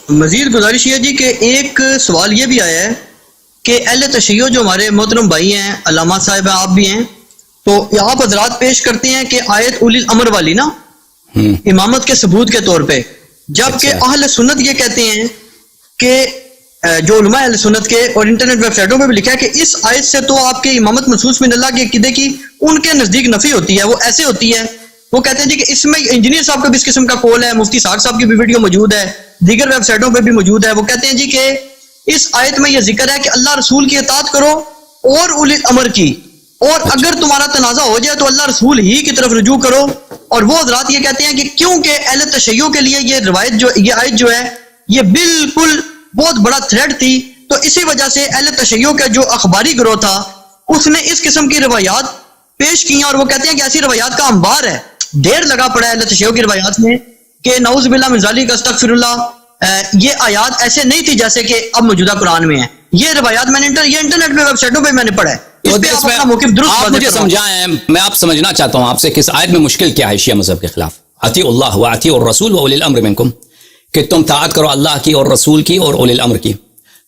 مزید گزارش یہ جی کہ ایک سوال یہ بھی آیا ہے کہ اہل تشیع جو ہمارے محترم بھائی ہیں، علامہ صاحب ہیں، آپ بھی ہیں، تو آپ حضرات پیش کرتے ہیں کہ آیت اولی الامر والی نا امامت کے ثبوت کے طور پہ، جبکہ اہل سنت یہ کہتے ہیں کہ جو علماء اہل سنت کے اور انٹرنیٹ ویب سائٹوں پہ بھی لکھا ہے کہ اس آیت سے تو آپ کے امامت محسوس من اللہ کے عقیدے کی ان کے نزدیک نفی ہوتی ہے، وہ ایسے ہوتی ہے۔ وہ کہتے ہیں جی کہ اس میں انجینئر صاحب کا بھی اس قسم کا قول ہے، مفتی سعد صاحب کی بھی ویڈیو موجود ہے، دیگر ویب سائٹوں پہ بھی موجود ہے۔ وہ کہتے ہیں جی کہ اس آیت میں یہ ذکر ہے کہ اللہ رسول کی اطاعت کرو اور اولی الامر کی، اور اگر تمہارا تنازع ہو جائے تو اللہ رسول ہی کی طرف رجوع کرو۔ اور وہ حضرات یہ کہتے ہیں کہ کیونکہ اہل تشیع کے لیے یہ آیت جو ہے یہ بالکل بہت بڑا تھریٹ تھی، تو اسی وجہ سے اہل تشیع کا جو اخباری گروہ تھا اس نے اس قسم کی روایات پیش کی ہیں، اور وہ کہتے ہیں کہ ایسی روایات کا انبار ہے، ڈھیر لگا پڑا ہے اہل تشیع کی روایات میں کہ نعوذ باللہ من ذالک استغفر اللہ، یہ آیات ایسے نہیں تھی جیسے کہ اب موجودہ قرآن میں ہیں۔ یہ روایات میں نے انٹرنیٹ میں ویب سائٹوں پہ میں نے پڑھا ہے۔ آپ مجھے سمجھائیں، میں آپ سمجھنا چاہتا ہوں آپ سے کہ اس آیت میں مشکل کیا ہے شیعہ مذہب کے خلاف؟ اطیعوا اللہ واطیعوا الرسول واولی الامر منکم، کہ تم طاعت کرو اللہ کی اور رسول کی اور اولی الامر کی۔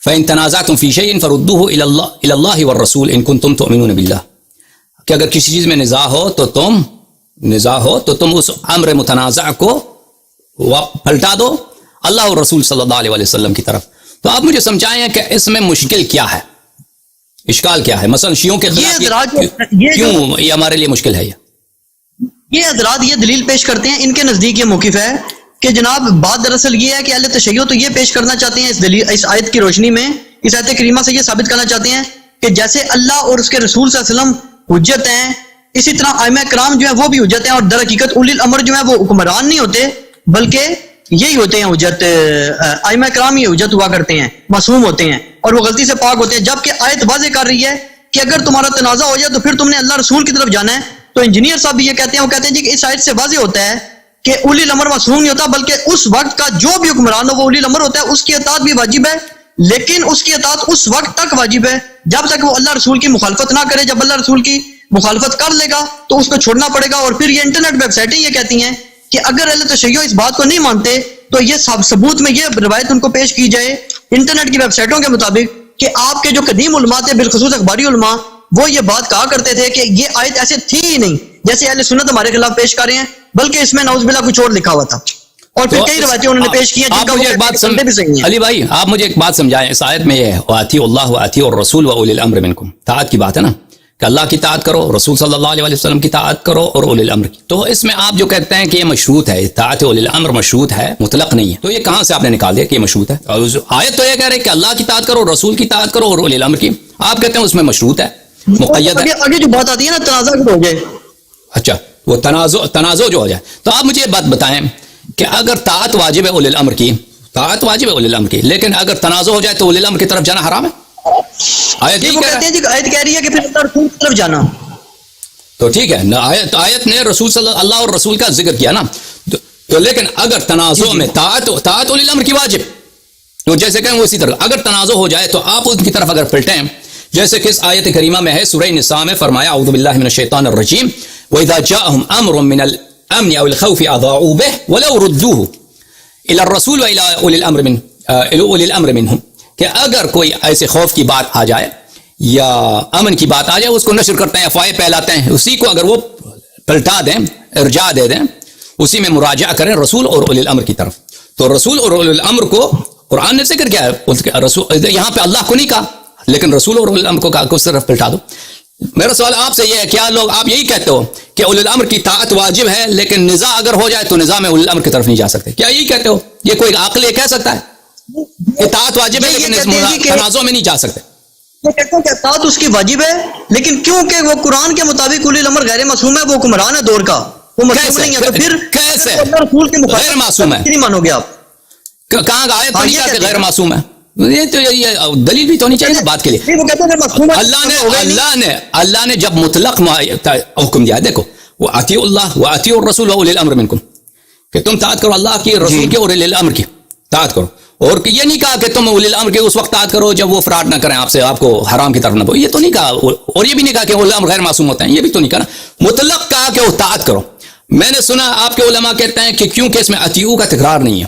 فإن تنازعتم في شيء فردوه إلى الله والرسول إن كنتم تؤمنون بالله، کہ اگر کسی چیز میں نزاع ہو تو تم اس امر متنازع کو پلٹا دو اللہ اور رسول صلی اللہ علیہ وسلم کی طرف۔ تو آپ مجھے سمجھائیں کہ اس میں مشکل کیا ہے، اشکال کیا ہے؟ مثلا شیعوں کے خلاف کیوں یہ ہمارے لیے مشکل ہے؟ یہ حضرات یہ دلیل پیش کرتے ہیں، ان کے نزدیک یہ موقف ہے کہ جناب بات دراصل یہ ہے کہ اہل تشیع تو یہ پیش کرنا چاہتے ہیں اس آیت کی روشنی میں، اس آیت کریمہ سے یہ ثابت کرنا چاہتے ہیں کہ جیسے اللہ اور اس کے رسول صلی اللہ علیہ وسلم حجت ہیں، اسی طرح ائمہ کرام جو ہیں وہ بھی حجت ہیں، اور در حقیقت اولی الامر جو ہیں وہ حکمران نہیں ہوتے بلکہ یہی ہوتے ہیں حجت، ائمہ کرام ہی حجت ہوا کرتے ہیں، معصوم ہوتے ہیں اور وہ غلطی سے پاک ہوتے ہیں۔ جبکہ آیت واضح کر رہی ہے کہ اگر تمہارا تنازع ہو جائے تو پھر تم نے اللہ رسول کی طرف جانا ہے۔ تو انجینئر صاحب بھی یہ کہتے ہیں، وہ کہتے ہیں جی کہ اس آیت سے واضح ہوتا ہے کہ اولی الامر معصوم نہیں ہوتا، بلکہ اس وقت کا جو بھی حکمران ہو وہ اولی الامر ہوتا ہے، اس کی اطاعت بھی واجب ہے، لیکن اس کی اطاعت اس وقت تک واجب ہے جب تک وہ اللہ رسول کی مخالفت نہ کرے۔ جب اللہ رسول کی مخالفت کر لے گا تو اس کو چھوڑنا پڑے گا۔ اور پھر یہ انٹرنیٹ ویب سائٹیں یہ کہتی ہیں کہ اگر اہل تشیع اس بات کو نہیں مانتے تو یہ ثبوت میں یہ روایت ان کو پیش کی جائے انٹرنیٹ کی ویب سائٹوں کے مطابق کہ آپ کے جو قدیم علماء تھے، بالخصوص اخباری علماء، وہ یہ بات کہا کرتے تھے کہ یہ آیت ایسے تھی ہی نہیں جیسے اہل سنت ہمارے خلاف پیش کر رہے ہیں، بلکہ اس میں نعوذ باللہ کچھ اور لکھا ہوا تھا۔ اور پھر کئی روایتیں انہوں نے پیش کی ہیں جن کا بھی صحیح ہیں۔ علی بھائی آپ مجھے ایک بات سمجھائیں، اس آیت میں یہ ہے واطیعوا اللہ واطیعوا الرسول واولی الامر منکم، طاعت کی بات ہے نا، کہ اللہ کی طاعت کرو، رسول صلی اللہ علیہ وسلم کی طاعت کرو اور اولی الامر کی۔ تو اس میں آپ جو کہتے ہیں کہ یہ مشروط ہے، طاعت اولی الامر مشروط ہے، مطلق نہیں ہے، تو یہ کہاں سے آپ نے نکال دیا کہ یہ مشروط ہے؟ اور آیت تو یہ کہہ رہے کہ اللہ کی طاعت کرو، رسول کی طاعت کرو اور اولی الامر کی، آپ کہتے ہیں اس میں مشروط ہے، مقید ہے۔ آگے جو بات آتی ہے نا تنازع ہو جائے، اچھا وہ تنازع جو ہو جائے، تو آپ مجھے بات بتائیں کہ اگر طاعت واجب ہے اولی الامر کی، طاعت واجب ہے اولی الامر کی، لیکن اگر تنازع ہو جائے تو اولی الامر کی طرف جانا حرام ہے؟ آیت کہہ رہی ہے کہ پھر اللہ رسول کی طرف جانا، تو ٹھیک ہے، آیت نے رسول صلی اللہ اور رسول کا ذکر کیا نا، تو لیکن اگر تنازع میں طاعت اولی الامر کی واجب، تو جیسے کہیں وہ اسی طرح اگر تنازع ہو جائے تو آپ ان کی طرف اگر پلٹیں، جیسے کہ اس آیت کریمہ میں ہے سورہ نساء میں فرمایا اعوذ باللہ من الشیطان الرجیم وَإِذَا جَاءَهُمْ أَمْرٌ مِّنَ الْأَمْنِ أَوِ الْخَوْفِ أَضَاعُوا بِهِ وَلَوْ رُدُّوهُ إِلَى الرَّسُولِ وَإِلَى أُولِي الْأَمْرِ مِنْهُمْ، کہ اگر کوئی ایسے خوف کی بات آ جائے یا امن کی بات آ جائے، اس کو نشر کرتے ہیں، افواہیں پھیلاتے ہیں، اسی کو اگر وہ پلٹا دیں، ارجاع دے دیں، اسی میں مراجعہ کریں رسول اور اولی الامر کی طرف۔ تو رسول اور اولی الامر کو قرآن نے ذکر کیا ہے، رسول یہاں پہ اللہ کو نہیں کہا، لیکن رسول اور اولی الامر کو کہا کہ اس طرف پلٹا دو۔ میرا سوال آپ سے یہ ہے، کیا لوگ آپ یہی کہتے ہو کہ اولی الامر کی طاعت واجب ہے، لیکن نزاع اگر ہو جائے تو نزاع میں اولی الامر کی طرف نہیں جا سکتے؟ کیا یہی کہتے ہو؟ یہ کوئی عاقل یہ کہہ سکتا ہے کہ طاعت واجب ہے لیکن تنازع میں نہیں جا سکتے؟ یہ کہتے ہیں کہ اطاعت اس کی واجب ہے، لیکن کیونکہ وہ قرآن کے مطابق اولی الامر غیر معصوم ہے، وہ حکمران ہے دور کا، وہ معصوم نہیں ہے، تو پھر کیسے رسول کے مخالف غیر معصوم ہے؟ نہیں مانو گے آپ؟ کہاں آیت پڑھی کہ غیر معصوم ہے؟ یہ تو یہ دلیل بھی تو نہیں چاہیے بات کے لیے۔ اللہ نے جب مطلق حکم دیا، دیکھو وہ اطیعوا اللہ واطیعوا الرسول واولی الامر منکم، کہ تم طاعت کرو اللہ کی، رسول کی اور اولی الامر کی طاعت کرو، اور یہ نہیں کہا کہ تم اولی الامر کی اس وقت طاعت کرو جب وہ فراڈ نہ کریں آپ سے، آپ کو حرام کی طرف نہ، یہ تو نہیں کہا، اور یہ بھی نہیں کہا کہ اولی الامر غیر معصوم ہوتے ہیں، یہ بھی تو نہیں کہا، مطلق کہا کہ وہ طاعت کرو۔ میں نے سنا آپ کے علماء کہتے ہیں کہ کیونکہ اس میں اطیعوا کا تکرار نہیں ہے،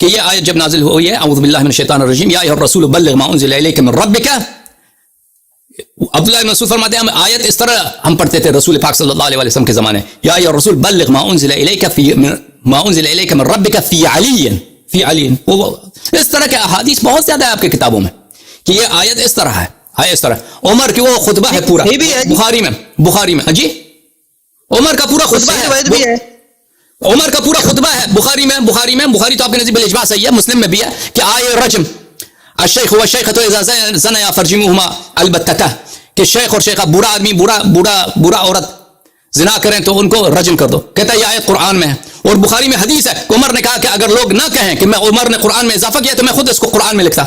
کہ یہ آیت جب نازل ہوئی ہے اعوذ باللہ من الشیطان الرجیم یا ایھا الرسول بلغ ما انزل الیک من ربک، عبداللہ بن مسعود فرماتے ہیں ہم آیت اس طرح ہم پڑھتے تھے رسول پاک صلی اللہ علیہ وسلم کے زمانے، یا ایھا الرسول بلغ ما انزل الیک من ربک فی علی، اس طرح کے احادیث بہت زیادہ ہے آپ کی کتابوں میں کہ یہ آیت اس طرح ہے اس طرح۔ عمر کی وہ خطبہ ہے پورا بخاری میں جی، عمر کا پورا خطبہ ہے، عمر کا پورا خطبہ ہے بخاری میں تو آپ کے نزدیک بالاجماع صحیح ہے، مسلم میں بھی ہے کہ آئے رجم الشیخ والشیخۃ اذا زنیا فرجموہما البتۃ، کہ شیخ اور شیخہ بوڑھا آدمی بوڑھا عورت زنا کریں تو ان کو رجم کر دو، کہتا ہے یہ آیت قرآن میں ہے۔ اور بخاری میں حدیث ہے کہ عمر نے کہا کہ اگر لوگ نہ کہیں کہ میں عمر نے قرآن میں اضافہ کیا تو میں خود اس کو قرآن میں لکھتا،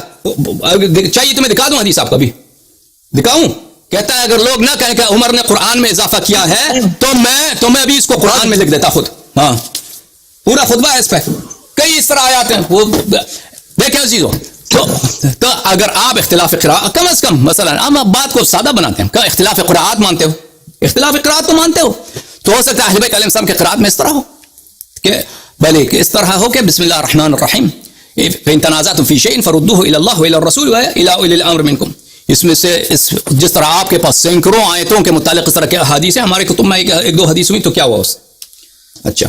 چاہیے تو میں دکھا دوں حدیث آپ کو، ابھی دکھاؤں؟ کہتا ہے اگر لوگ نہ کہیں کہ عمر نے قرآن میں اضافہ کیا ہے تو میں ابھی اس کو قرآن میں لکھ دیتا خود۔ ہاں پورا خطبہ ہے اس پہ، کئی اس طرح آیات ہیں۔ وہ دیکھیں عزیزو، تو اگر آپ اختلاف قراءت کم از کم مثلا ہم بات کو سادہ بناتے ہیں کہ اختلاف قراءت مانتے ہو، اختلاف قراءت تو مانتے ہو، تو ہو سکتا ہے اہل بیت علیہ السلام کے قراءت میں اس طرح ہو کہ بھلے اس طرح ہو کہ بسم اللہ الرحمن الرحیم فإن تنازعتم فی شیء فردوه إلی اللہ وإلی الرسول وإلی أولی الأمر منکم، اس میں سے جس طرح آپ کے پاس سینکڑوں آیتوں کے متعلق اس طرح کے احادیث ہیں، ہمارے کتب میں ایک دو حدیث ہوئی تو کیا ہوا اس۔ اچھا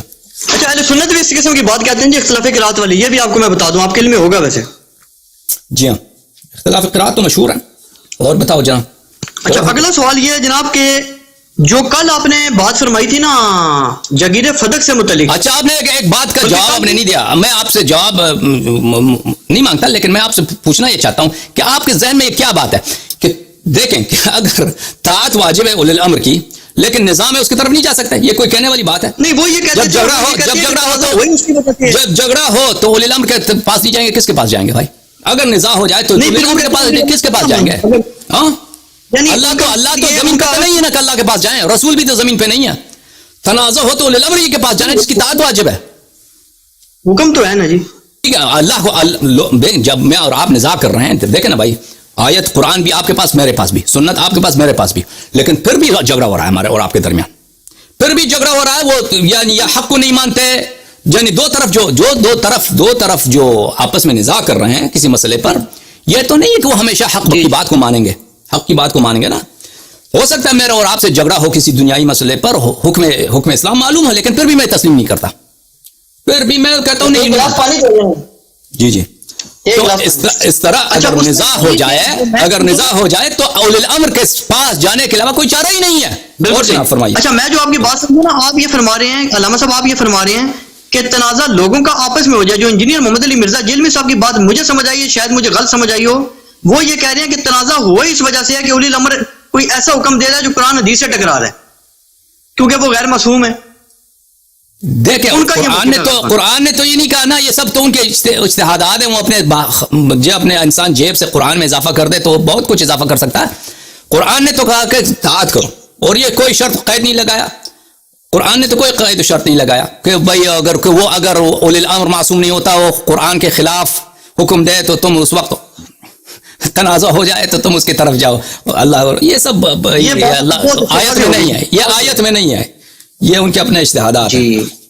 اہل سنت بھی اس قسم کی بات کہتے ہیں جی اختلاف قراءت والی، یہ بھی آپ کو میں بتا دوں، آپ کے علم میں ہوگا ویسے۔ جی ہاں اختلاف قراءت تو مشہور ہے، اور بتاؤ جناب۔ اچھا اگلا سوال یہ ہے جناب کہ جو کل آپ نے بات فرمائی تھی نا جگیر فدق سے متعلق، اچھا آپ نے ایک بات کا جواب آپ نے نہیں دیا، میں آپ سے جواب نہیں مانگتا لیکن میں آپ سے پوچھنا یہ چاہتا ہوں کہ آپ کے ذہن میں یہ کیا بات ہے کہ دیکھیں کہ اگر طاعت واجب ہے اولی الامر کی لیکن نظام ہے اس کی طرف نہیں جا سکتا، یہ کوئی کہنے والی بات ہے؟ نہیں وہ یہ کہتے ہیں جب جھگڑا ہو تو اولی الامر کے پاس نہیں جائیں گے، کس کے پاس جائیں گے بھائی؟ اگر نزاع ہو جائے تو اولی الامر کے پاس کس کے پاس جائیں گے؟ ہاں اللہ تو زمین پہ نہیں ہے نا کہ اللہ کے پاس جائیں، رسول بھی تو زمین پہ نہیں ہے، تنازع ہو تو اولی الامر کے پاس جانا جس کی طاعت واجب ہے، حکم تو ہے نا جی۔ ٹھیک ہے، اللہ کو جب میں اور آپ نزاع کر رہے ہیں تو دیکھیں نا بھائی، آیت قرآن بھی آپ کے پاس میرے پاس بھی، سنت آپ کے پاس میرے پاس بھی، لیکن پھر بھی جھگڑا ہو رہا ہے ہمارے اور آپ کے درمیان، پھر بھی جھگڑا ہو رہا ہے، وہ یعنی یا حق کو نہیں مانتے، یعنی دو طرف جو آپس میں نزاع کر رہے ہیں کسی مسئلے پر، یہ تو نہیں ہے کہ وہ ہمیشہ حق کی بات کو مانیں گے، حق کی بات کو مانیں گے نا۔ ہو سکتا ہے میرا اور آپ سے جھگڑا ہو کسی دنیائی مسئلے پر، حکم اسلام معلوم ہے لیکن پھر بھی میں تسلیم نہیں کرتا، پھر بھی میں کہتا ہوں نہیں۔ جی تو اس طرح اگر نزاع ہو جائے تو اولی الامر کے پاس جانے کے علاوہ کوئی چارہ ہی نہیں ہے۔ اور جناب فرمائیے۔ اچھا میں جو آپ کی بات سمجھوں نا، آپ یہ فرما رہے ہیں علامہ صاحب، آپ یہ فرما رہے ہیں کہ تنازع لوگوں کا آپس میں ہو جائے، جو انجینئر محمد علی مرزا جیل میں صاحب کی بات مجھے سمجھ آئی ہے، شاید مجھے غلط سمجھ آئی ہو، وہ یہ کہہ رہے ہیں کہ تنازع ہوا اس وجہ سے ہے کہ اولی الامر کوئی ایسا حکم دے رہا ہے جو قرآن حدیث سے ٹکرا رہا ہے کیونکہ وہ غیر معصوم ہے۔ دیکھیں قرآن نے تو یہ نہیں کہا نا، یہ سب تو ان کے اجتہادات ہیں، وہ اپنے انسان جیب سے قرآن میں اضافہ کر دے تو بہت کچھ اضافہ کر سکتا ہے۔ قرآن نے تو کہا کہ اطاعت کرو، اور یہ کوئی شرط قید نہیں لگایا، قرآن نے تو کوئی قید و شرط نہیں لگایا کہ بھائی اگر اولی الامر معصوم نہیں ہوتا، وہ قرآن کے خلاف حکم دے تو تم اس وقت تنازع ہو جائے تو تم اس کی طرف جاؤ۔ اللہ یہ سب آیت میں نہیں ہے، یہ آیت میں نہیں ہے، یہ ان کے اپنے اجتہادات ہیں۔